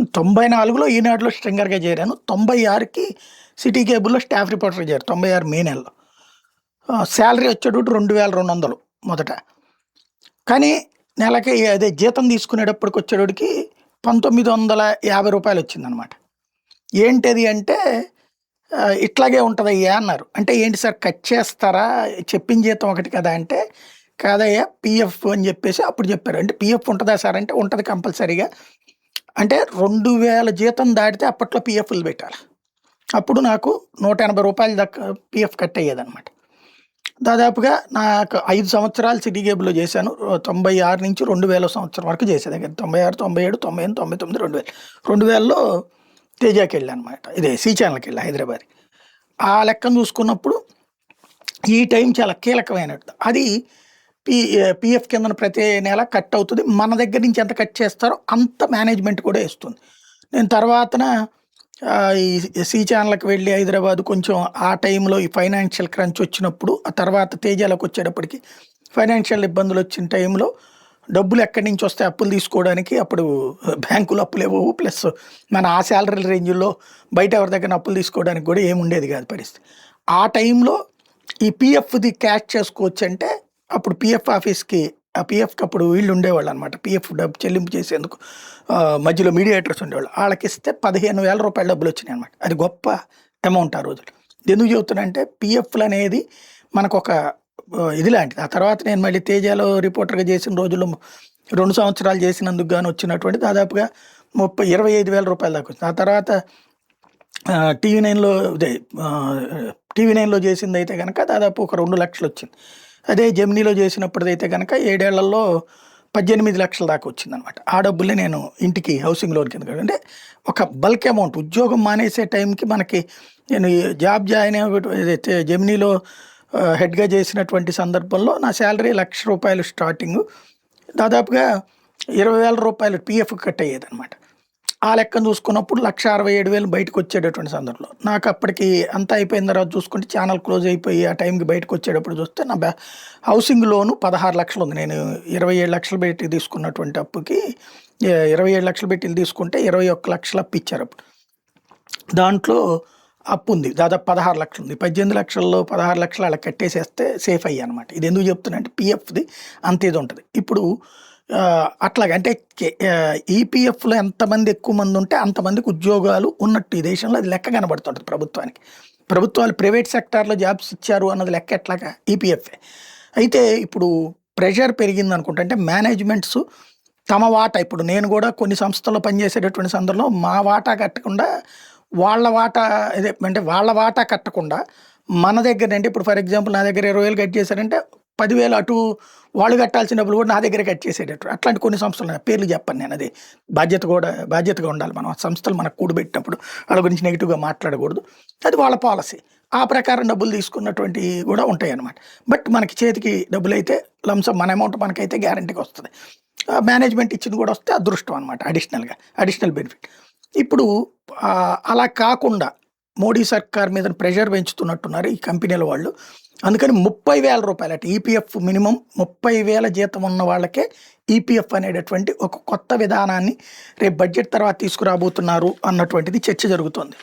నేను 94లో ఈనాడులో స్ట్రింగర్‌గా చేరాను. 96కి సిటీ కేబుల్‌లో స్టాఫ్ రిపోర్టర్‌గా చేరాను. 96 మే నెలలో. సాలరీ వచ్చేటప్పుడు 2200 మొదట. కానీ నెలకి అదే జీతం తీసుకునేటప్పటికొచ్చేటప్పటికి రూ. 1950 వచ్చిందనమాట. ఏంటది అంటే ఇట్లాగే ఉంటదయ్యా అన్నారు. అంటే ఏంటి సార్ కట్ చేస్తారా? చెప్పిన జీతం ఒకటి కదా! అంటే కాదయ్యా పీఎఫ్ అని చెప్పేసి అప్పుడు చెప్పారు. అంటే పీఎఫ్ ఉంటదా సార్? అంటే ఉంటది కంపల్సరీగా. అంటే 2000 జీతం దాటితే అప్పట్లో పీఎఫ్‌లు పెట్టాలి. అప్పుడు నాకు రూ. 180 దాకా పీఎఫ్ కట్ అయ్యేదనమాట. దాదాపుగా నాకు 5 సంవత్సరాలు సిటీ కేబుల్‌లో చేశాను. 96 నుంచి 2000 సంవత్సరం వరకు చేశా దగ్గర 96, 97, 98, 99, 2000. 2000లో తేజాకెళ్ళానమాట. ఇదే సి ఛానెల్‌కెళ్ళా హైదరాబాద్‌కి. ఆ లెక్కన చూసుకున్నప్పుడు ఈ టైం చాలా కీలకమైనది. అది పీఎఫ్ కిందన ప్రతి నెల కట్ అవుతది. మన దగ్గర నుంచి ఎంత కట్ చేస్తారో అంత మేనేజ్‌మెంట్ కూడా ఇస్తుంది. నేను తర్వాతన ఈ సి ఛానెల్‌కి వెళ్ళి హైదరాబాద్ కొంచెం ఆ టైంలో ఈ ఫైనాన్షియల్ క్రంచ్ వచ్చినప్పుడు, ఆ తర్వాత తేజాలోకొచ్చేటప్పటికి ఫైనాన్షియల్ ఇబ్బందులొచ్చిన టైంలో డబ్బులు ఎక్కడి నుంచి వస్తాయి అప్పులు తీసుకోవడానికి అప్పుడు బ్యాంకులో అప్పులివ్వవు. ప్లస్ మన ఆ సాలరీ రేంజ్‌లో బయట ఎవరి దగ్గరైనా అప్పులు తీసుకోవడానికి కూడా ఏముండేది కాదు పరిస్థితి. ఆ టైంలో ఈ పీఎఫ్‌ది క్యాష్ చేసుకోవచ్చంటే అప్పుడు పీఎఫ్ ఆఫీస్‌కి ఆ పీఎఫ్‌కి అప్పుడు వీళ్ళు ఉండేవాళ్ళనమాట. పీఎఫ్ డబ్బు చెల్లింపు చేసేందుకు మధ్యలో మీడియేటర్స్ ఉండేవాళ్ళు. ఆళ్ళకిస్తే రూ. 15,000 డబ్బులొచ్చినాయనమాట. అది గొప్ప అమౌంట్ ఆ రోజుల్లో. ఎందుకు చెబుతున్నానంటే పీఎఫ్‌లనేది మనకొక ఇది లాంటిది. ఆ తర్వాత నేను మళ్ళీ తేజాలో రిపోర్టర్‌గా చేసిన రోజుల్లో 2 సంవత్సరాలు చేసినందుకు గాను వచ్చినటువంటి దాదాపుగా 25,000 దాకా వచ్చింది. ఆ తర్వాత టీవీ నైన్‌లో ఇదే టీవీ నైన్‌లో చేసిందైతే గనక దాదాపు ఒక 2,00,000 వచ్చింది. అదే జెమినీలో చేసినప్పుడైతే గనక 7 ఏళ్లలో 18,00,000 దాకా వచ్చిందనమాట. ఆ డబ్బులే నేను ఇంటికి హౌసింగ్ లోన్ కింద అంటే ఒక బల్క్ అమౌంట్ ఉద్యోగం మానేసే టైంకి మనకి నేను జాబ్ జాయిన్ ఏదైతే జెమినీలో హెడ్‌గా చేసినటువంటి సందర్భంలో నా సాలరీ రూ. 1,00,000 స్టార్టింగు. దాదాపుగా రూ. 20,000 పీఎఫ్ కట్ అయ్యేదనమాట. ఆ లెక్కన చూసుకున్నప్పుడు 1,67,000 బయటకొచ్చేటటువంటి సందర్భంలో. నాకు అప్పటికి అంతా అయిపోయిన తర్వాత చూసుకుంటే ఛానల్ క్లోజ్ అయిపోయి ఆ టైంకి బయటకొచ్చేటప్పుడు చూస్తే నా హౌసింగ్ లోను 16,00,000 ఉంది. నేను 27,00,000 పెట్టి తీసుకున్నటువంటి అప్పుకి 27,00,000 పెట్టి తీసుకుంటే 21,00,000 అప్పిచ్చారు అప్పుడు. దాంట్లో అప్పుంది. దాదాపు 16,00,000 ఉంది. 18,00,000లో 16,00,000 ఆళ్ళకి కట్టేసేస్తే సేఫ్ అయ్యానమాట. ఇది ఎందుకు చెప్తున్నా అంటే పీఎఫ్‌ది అంత ఇది ఉంటది. ఇప్పుడు అట్లాగా అంటే ఈపీఎఫ్‌లో ఎంతమంది ఎక్కువ మంది ఉంటే అంతమందికి ఉద్యోగాలు ఉన్నట్టు ఈ దేశంలో అది లెక్క కనబడుతుంటది ప్రభుత్వానికి. ప్రభుత్వాలు ప్రైవేట్ సెక్టార్‌లో జాబ్స్ ఇచ్చారు అన్నది లెక్క ఎట్లాగా ఈపీఎఫ్ఏ. అయితే ఇప్పుడు ప్రెషర్ పెరిగిందనుకుంటా. అంటే మేనేజ్మెంట్స్ తమ వాటా ఇప్పుడు నేను కూడా కొన్ని సంస్థల్లో పనిచేసేటటువంటి సందర్భంలో మా వాటా కట్టకుండా వాళ్ళ వాటా అదే అంటే వాళ్ళ వాటా కట్టకుండా మన దగ్గర అంటే ఇప్పుడు ఫర్ ఎగ్జాంపుల్ నా దగ్గర 20,000 కట్ చేశారంటే 10,000 అటు వాళ్ళు కట్టాల్సిన డబ్బులు కూడా నా దగ్గర కట్ చేసేటట్టు. అట్లాంటి కొన్ని సంస్థలు ఉన్నాయి. పేర్లు చెప్పను నేను. అది బాధ్యతగా ఉండాలి మనం. ఆ సంస్థలు మనకు కూడబెట్టినప్పుడు వాళ్ళ గురించి నెగెటివ్‌గా మాట్లాడకూడదు. అది వాళ్ళ పాలసీ. ఆ ప్రకారం డబ్బులు తీసుకున్నటువంటివి కూడా ఉంటాయన్నమాట. బట్ మనకి చేతికి డబ్బులైతే లంసమ్ మన అమౌంట్ మనకైతే గ్యారంటీగా వస్తది. మేనేజ్మెంట్ ఇచ్చింది కూడా వస్తే అదృష్టం అనమాట అడిషనల్ బెనిఫిట్. ఇప్పుడు అలా కాకుండా మోడీ సర్కార్ మీద ప్రెషర్ పెంచుతున్నట్టున్నారు ఈ కంపెనీల వాళ్ళు. అందుకని రూ. 30,000 అటు ఈపీఎఫ్ మినిమమ్ 30,000 జీతం ఉన్న వాళ్ళకే ఈపీఎఫ్ అనేటటువంటి ఒక కొత్త విధానాన్ని రేపు బడ్జెట్ తర్వాత తీసుకురాబోతున్నారు అన్నటువంటిది చర్చ జరుగుతోంది.